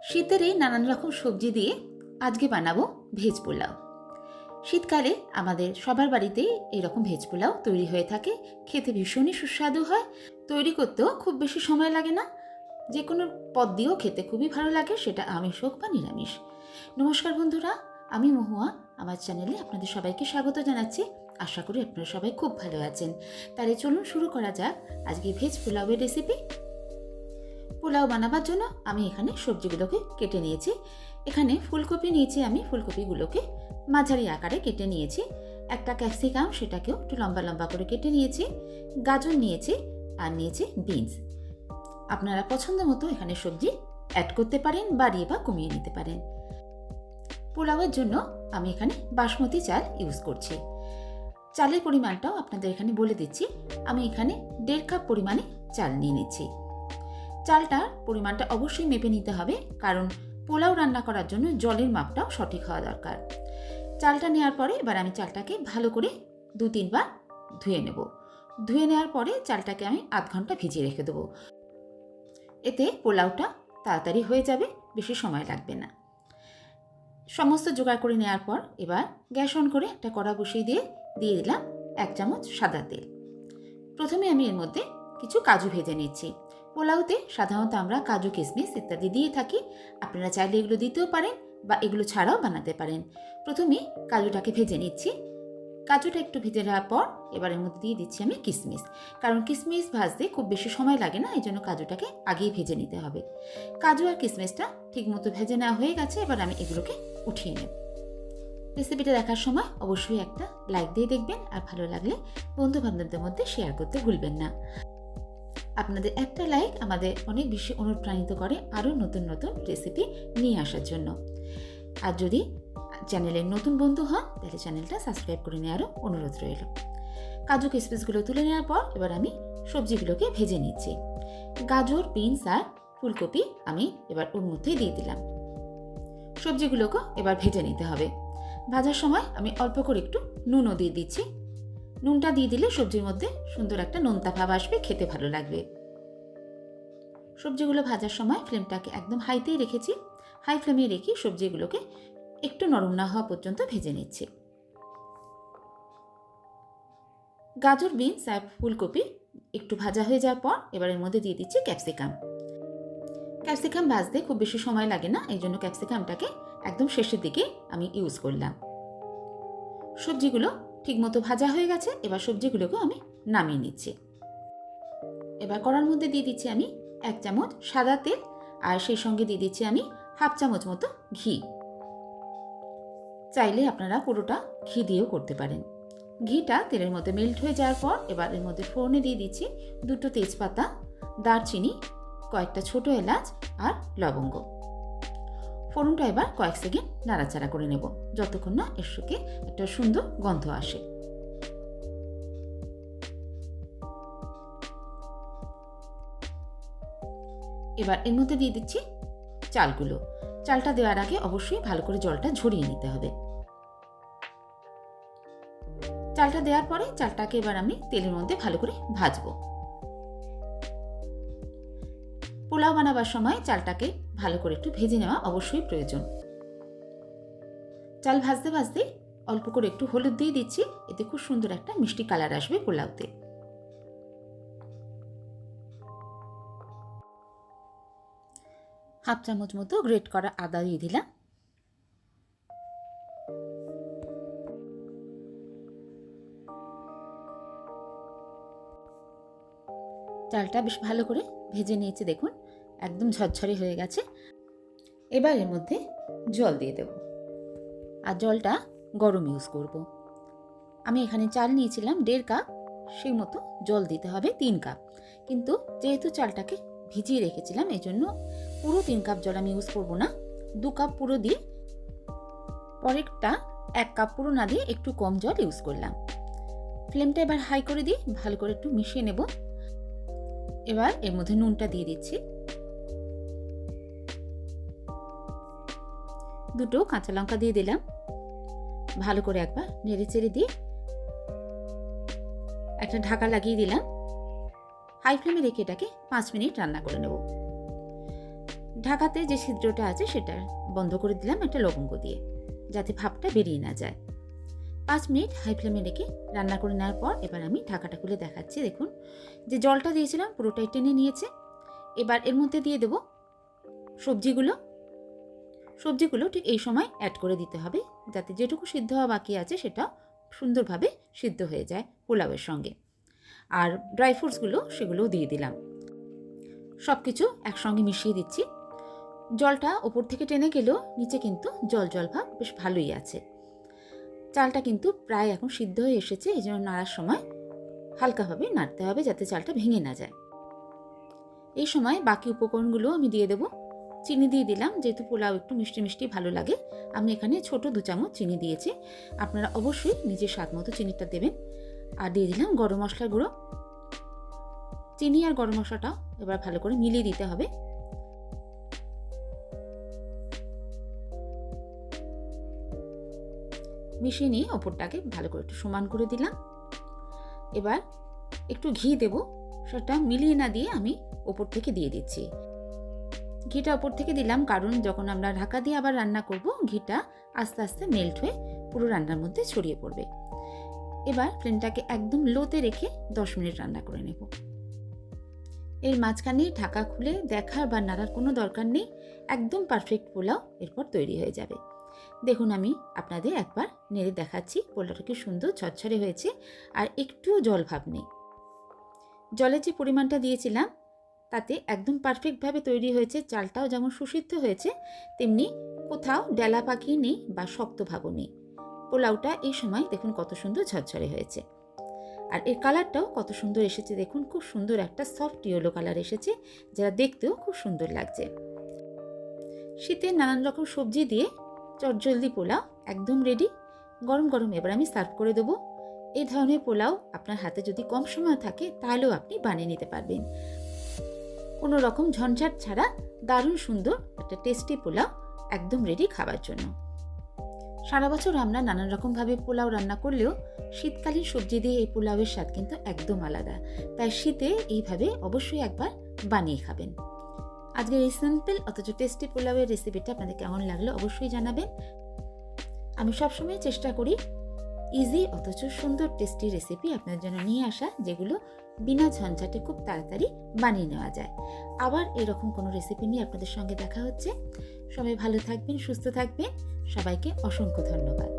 শীতের এই নানান রকম সবজি দিয়ে আজকে বানাবো ভেজ পোলাও। শীতকালে আমাদের সবার বাড়িতেই এরকম ভেজ পোলাও তৈরি হয়ে থাকে। খেতে ভীষণই সুস্বাদু হয়, তৈরি করতেও খুব বেশি সময় লাগে না। যে কোনো পদ দিয়েও খেতে খুবই ভালো লাগে, সেটা আমিষ হোক বা নিরামিষ। নমস্কার বন্ধুরা, আমি মহুয়া। আমার চ্যানেলে আপনাদের সবাইকে স্বাগত জানাচ্ছি। আশা করি আপনারা সবাই খুব ভালো আছেন। তাহলে চলুন শুরু করা যাক আজকে ভেজ পোলাওয়ের রেসিপি। পোলাও বানাবার জন্য আমি এখানে সবজিগুলোকে কেটে নিয়েছি। এখানে ফুলকপি নিয়েছি, আমি ফুলকপিগুলোকে মাঝারি আকারে কেটে নিয়েছি। একটা ক্যাপসিকাম, সেটাকেও একটু লম্বা লম্বা করে কেটে নিয়েছি। গাজর নিয়েছি, আর নিয়েছি বিনস। আপনারা পছন্দ মতো এখানে সবজি অ্যাড করতে পারেন, বাড়িয়ে বা কমিয়ে নিতে পারেন। পোলাওয়ের জন্য আমি এখানে বাসমতি চাল ইউজ করছি। চালের পরিমাণটাও আপনাদের এখানে বলে দিচ্ছি। আমি এখানে 1.5 কাপ পরিমাণে চাল নিয়ে নিচ্ছি। চালটার পরিমাণটা অবশ্যই মেপে নিতে হবে, কারণ পোলাও রান্না করার জন্য জলের মাপটাও সঠিক হওয়া দরকার। চালটা নেওয়ার পরে এবার আমি চালটাকে ভালো করে 2-3 বার ধুয়ে নেব। ধুয়ে নেওয়ার পরে চালটাকে আমি আধ ঘন্টা ভিজিয়ে রেখে দেবো। এতে পোলাওটা তাড়াতাড়ি হয়ে যাবে, বেশি সময় লাগবে না। সমস্ত জোগাড় করে নেওয়ার পর এবার গ্যাস অন করে একটা কড়া বসিয়ে দিয়ে দিলাম 1 চামচ সাদা তেল। প্রথমে আমি এর মধ্যে কিছু কাজু ভেজে নিচ্ছি। পোলাওতে সাধারণত আমরা কাজু, কিশমিশ ইত্যাদি দিয়ে থাকি। আপনারা চাইলে এগুলো দিতেও পারেন বা এগুলো ছাড়াও বানাতে পারেন। প্রথমে কাজুটাকে ভেজে নিচ্ছি। কাজুটা একটু ভেজে নেওয়ার পর এবার এর মধ্যে দিয়ে দিচ্ছি আমি কিশমিশ। কারণ কিশমিশ ভাজতে খুব বেশি সময় লাগে না, এই জন্য কাজুটাকে আগেই ভেজে নিতে হবে। কাজু আর কিশমিশটা ঠিকমতো ভেজে নেওয়া হয়ে গেছে, এবার আমি এগুলোকে উঠিয়ে নেব। রেসিপিটা দেখার সময় অবশ্যই একটা লাইক দিয়ে দেখবেন, আর ভালো লাগলে বন্ধু বান্ধবদের মধ্যে শেয়ার করতে ভুলবেন না। আপনাদের একটা লাইক আমাদের অনেক বেশি অনুপ্রাণিত করে আরও নতুন নতুন রেসিপি নিয়ে আসার জন্য। আর যদি চ্যানেলের নতুন বন্ধু হন তাহলে চ্যানেলটা সাবস্ক্রাইব করে নেওয়ারও অনুরোধ রইল। কাজু কিশমিশগুলো তুলে নেওয়ার পর এবার আমি সবজিগুলোকে ভেজে নিচ্ছি। গাজর, বিনস আর ফুলকপি আমি এবার ওর মধ্যেই দিয়ে দিলাম। সবজিগুলোকে এবার ভেজে নিতে হবে। ভাজার সময় আমি অল্প করে একটু নুনও দিয়ে দিচ্ছি। নুনটা দিয়ে দিলে সবজির মধ্যে সুন্দর একটা নোনতা ভাব আসবে, খেতে ভালো লাগবে। সবজিগুলো ভাজার সময় ফ্লেমটাকে একদম হাইতেই রেখেছি। হাই ফ্লেমে রেখে সবজিগুলোকে একটু নরম না হওয়া পর্যন্ত ভেজে নিচ্ছি। গাজর, বিনস আর ফুলকপি একটু ভাজা হয়ে যাওয়ার পর এবার এর মধ্যে দিয়ে দিচ্ছি ক্যাপসিকাম। ক্যাপসিকাম ভাজতে খুব বেশি সময় লাগে না, এই জন্য ক্যাপসিকামটাকে একদম শেষের দিকে আমি ইউজ করলাম। সবজিগুলো ঠিকমতো ভাজা হয়ে গেছে, এবার সবজিগুলোকে আমি নামিয়ে নিচ্ছি। এবার কড়ার মধ্যে দিয়ে দিচ্ছি আমি 1 চামচ সাদা তেল, আর সেই সঙ্গে দিয়ে দিচ্ছি আমি হাফ চামচ মতো ঘি। চাইলে আপনারা পুরোটা ঘি দিয়েও করতে পারেন। ঘিটা তেলের মধ্যে মেল্ট হয়ে যাওয়ার পর এবার এর মধ্যে ফোড়নে দিয়ে দিচ্ছি 2টো তেজপাতা, দারচিনি, কয়েকটা ছোট এলাচ আর লবঙ্গ। ফোড়নটা এবার কয়েক সেকেন্ড নাড়াচাড়া করে নেব, যতক্ষণ না এর থেকে একটা সুন্দর গন্ধ আসে। এবার এর মধ্যে দিয়ে দিচ্ছি চালগুলো। চালটা দেওয়ার আগে অবশ্যই ভালো করে জলটা ঝরিয়ে নিতে হবে। চালটা দেওয়ার পরে চালটাকে এবার আমি তেলের মধ্যে ভালো করে ভাজবো। পোলাও বানাবার সময় চালটাকে ভালো করে একটু ভেজে নেওয়া অবশ্যই প্রয়োজন। চাল ভাজতে ভাজতে অল্প করে একটু হলুদ দিয়ে দিচ্ছি, এতে খুব সুন্দর একটা মিষ্টি কালার আসবে পোলাওতে। হাফ চামচ মতো গ্রেট করা আদা দিয়ে দিলাম। চালটা বেশ ভালো করে ভেজে নিয়েছি, দেখুন একদম ঝরঝরে হয়ে গেছে। এবার এর মধ্যে জল দিয়ে দেব, আর জলটা গরম ইউজ করব। আমি এখানে চাল নিয়েছিলাম 1.5 কাপ, সেই মতো জল দিতে হবে 3 কাপ। কিন্তু যেহেতু চালটাকে ভিজিয়ে রেখেছিলাম, এই জন্য পুরো 3 কাপ জল আমি ইউজ করব না, 2 কাপ পুরো দিয়ে পরেরটা 1 কাপ পুরো না দিয়ে একটু কম জল ইউজ করলাম। ফ্লেমটা এবার হাই করে দিয়ে ভালো করে একটু মিশিয়ে নেব। এবার এর মধ্যে নুনটা দিয়ে দিচ্ছি। 2টো কাঁচা লঙ্কা দিয়ে দিলাম। ভালো করে একবার নেড়ে চেড়ে দিয়ে একটা ঢাকা লাগিয়ে দিলাম। হাই ফ্লেমে রেখে এটাকে 5 মিনিট রান্না করে নেব। ঢাকাতে যে ছিদ্রটা আছে সেটা বন্ধ করে দিলাম একটা লবঙ্গ দিয়ে, যাতে ভাপটা বেরিয়ে না যায়। 5 মিনিট হাই ফ্লেমে রেখে রান্না করে নেওয়ার পর এবার আমি ঢাকাটা খুলে দেখাচ্ছি। দেখুন যে জলটা দিয়েছিলাম পুরোটাই টেনে নিয়েছে। এবার এর মধ্যে দিয়ে দেব সবজিগুলো। সবজিগুলো ঠিক এই সময় অ্যাড করে দিতে হবে, যাতে যেটুকু সিদ্ধ হওয়া বাকি আছে সেটা সুন্দরভাবে সিদ্ধ হয়ে যায় পোলাওয়ের সঙ্গে। আর ড্রাই ফ্রুটসগুলো সেগুলোও দিয়ে দিলাম। সব কিছু একসঙ্গে মিশিয়ে দিচ্ছি। জলটা ওপর থেকে টেনে গেলেও নিচে কিন্তু জল জল ভাব বেশ ভালোই আছে। চালটা কিন্তু প্রায় এখন সিদ্ধ হয়ে এসেছে, এই জন্য নাড়ার সময় হালকাভাবে নাড়তে হবে যাতে চালটা ভেঙে না যায়। এই সময় বাকি উপকরণগুলো আমি দিয়ে দেবো। চিনি দিয়ে দিলাম, যেহেতু পোলাও একটু মিষ্টি মিষ্টি ভালো লাগে। আমি এখানে ছোট 2 চামচ চিনি দিয়েছি, আপনারা অবশ্যই নিজের স্বাদ মতো চিনিটা দেবেন। আর দিয়ে দিলাম গরম মশলার গুঁড়ো। চিনি আর গরম মশলাটাও এবার ভালো করে মিলিয়ে দিতে হবে। মিশিয়ে নিয়ে ওপরটাকে ভালো করে একটু সমান করে দিলাম। এবার একটু ঘি দেব, সেটা মিলিয়ে না দিয়ে আমি ওপর থেকে দিয়ে দিচ্ছি। ঘিটা ওপর থেকে দিলাম কারণ যখন আমরা ঢাকা দিয়ে আবার রান্না করব, ঘিটা আস্তে আস্তে মেল্ট হয়ে পুরো রান্নার মধ্যে ছড়িয়ে পড়বে। এবার ফ্লেমটাকে একদম লোতে রেখে 10 মিনিট রান্না করে নেব। এর মাঝখানে ঢাকা খুলে দেখার বা নাড়ার কোনো দরকার নেই, একদম পারফেক্ট পোলাও এরপর তৈরি হয়ে যাবে। দেখুন আমি আপনাদের একবার নেড়ে দেখাচ্ছি, পোলাওটা কি সুন্দর ঝরঝরে হয়েছে আর একটুও জল ভাব নেই। জলের যে পরিমাণটা দিয়েছিলাম তাতে একদম পারফেক্টভাবে তৈরি হয়েছে। চালটাও যেমন সুসিদ্ধ হয়েছে, তেমনি কোথাও ডেলা পাকি নেই বা শক্ত ভাগও নেই। পোলাওটা এই সময় দেখুন কত সুন্দর ঝরঝরে হয়েছে। আর এর কালারটাও কত সুন্দর এসেছে, দেখুন খুব সুন্দর একটা সফট ইয়েলো কালার এসেছে, যেটা দেখতেও খুব সুন্দর লাগছে। শীতে নানান রকম সবজি দিয়ে চটজলদি পোলাও একদম রেডি। গরম গরম এবার আমি সার্ভ করে দেবো। এই ধরনের পোলাও আপনার হাতে যদি কম সময় থাকে তাহলেও আপনি বানিয়ে নিতে পারবেন। কোনো রকম ঝঞ্ঝাট ছাড়া দারুণ সুন্দর একটা টেস্টি পোলাও একদম রেডি খাবার জন্য। সারা বছর আমরা নানান রকমভাবে পোলাও রান্না করলেও শীতকালীন সবজি দিয়ে এই পোলাওয়ের স্বাদ কিন্তু একদম আলাদা। তাই শীতে এইভাবে অবশ্যই একবার বানিয়ে খাবেন। আজকের এই সিম্পল অথচ টেস্টি পোলাওয়ের রেসিপিটা আপনাদের কেমন লাগলো অবশ্যই জানাবেন। আমি সবসময় চেষ্টা করি ইজি অথচ সুন্দর টেস্টি রেসিপি আপনার জন্য নিয়ে আসা, যেগুলো বিনা ঝঞ্ঝাটে খুব তাড়াতাড়ি বানিয়ে নেওয়া যায়। আবার এরকম কোনো রেসিপি নিয়ে আপনাদের সঙ্গে দেখা হচ্ছে। সবাই ভালো থাকবেন, সুস্থ থাকবেন। সবাইকে অসংখ্য ধন্যবাদ।